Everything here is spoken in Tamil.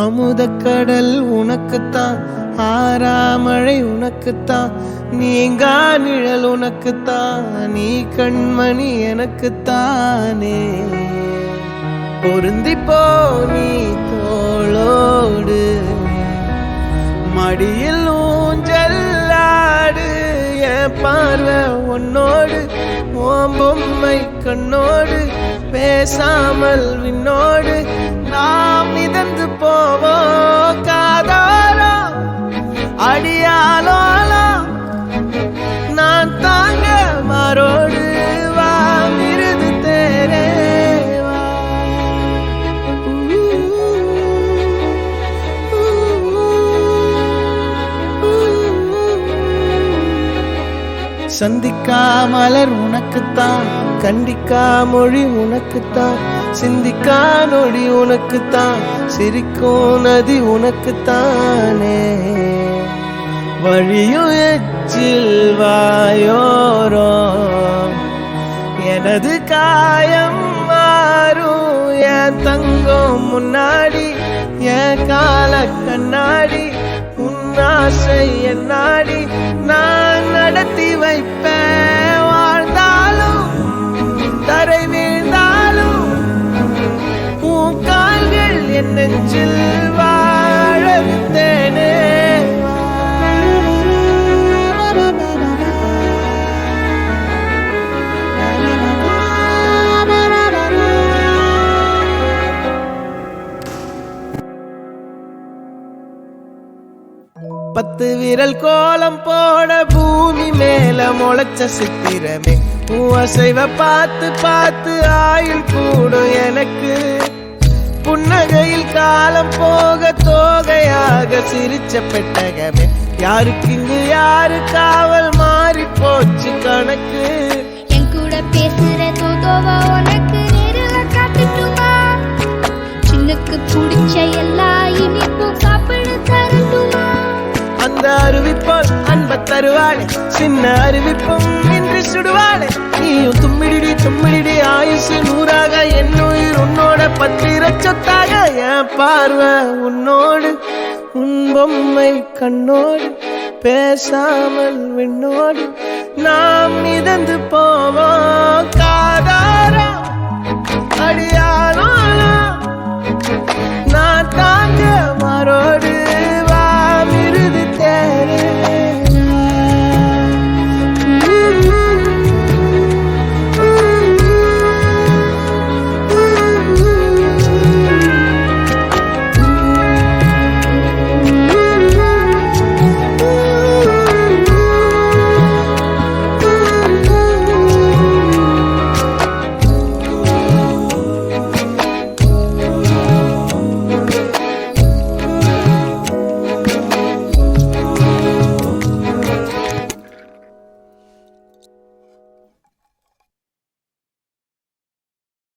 அமுதக்கடல் உனக்குத்தான், ஆறாமழை உனக்குத்தான், நீங்கா நிழல் உனக்குத்தான், நீ கண்மணி எனக்குத்தானே. பொருந்திப்போ நீ தோளோடு, மடியில் ஊஞ்சல்லாடு, என் பார்வை உன்னோடு, ஓம் பொம்மை கண்ணோடு, பேசாமல் விண்ணோடு நாம் மிதந்து போவோம் காதாரோ அடியாலோலோ, நான் தாங்க மாறோடு வா மிருது தேரே வா. சந்திக்கா மலர் உனக்குத்தான், கண்டிக்கா மொழி உனக்குத்தான், சிந்திக்கா நொடி உனக்குத்தான், சிரிக்கும் நதி உனக்குத்தானே. வழியும் எச்சில் வாயோரோ எனது காயம் மாறும், என் தங்கம் முன்னாடி என் கால கண்ணாடி, உன் ஆசை என்னாடி நான் நடத்தி வைப்பேன். வாழ்ந்தாலும் தரை வீழ்ந்தாலும் உன் கால்கள் என் நெஞ்சில் வாழ விட்டேனே. பத்து விரல் கோலம் போட பூமி மேல முளைச்ச சித்திரமே, அசைவ பார்த்து பார்த்து ஆயுள் கூடும் எனக்கு. புன்னகையில் காலம் போக தோகையாக சிரிச்ச பெட்டகமே, யாருக்கு இங்கு யாரு காவல் மாறி போச்சு கணக்கு. என் கூட பேசுற தோதோவா உனக்கு நேரில் காட்டுட்டுமா, சின்னுக்கு பிடிச்ச எல்லா இனிப்பும் சாப்பிட தரட்டுமா. அந்த அருவிப்போல் அன்ப தருவாளே, சின்ன அருவிப்பும் இன்று சுடுவாளே. நீயும் தும்மிடி தும்மிடி ஆயுசு நூறாக, என் உயிர் உன்னோட பத்திர சொத்தாக. என் பார்வை உன்னோடு, உன் பொம்மை கண்ணோடு, பேசாமல் விண்ணோடு நாம் மிதந்து போவோம் காதாரா அடியாலோ, நான் தாங்க மாறோ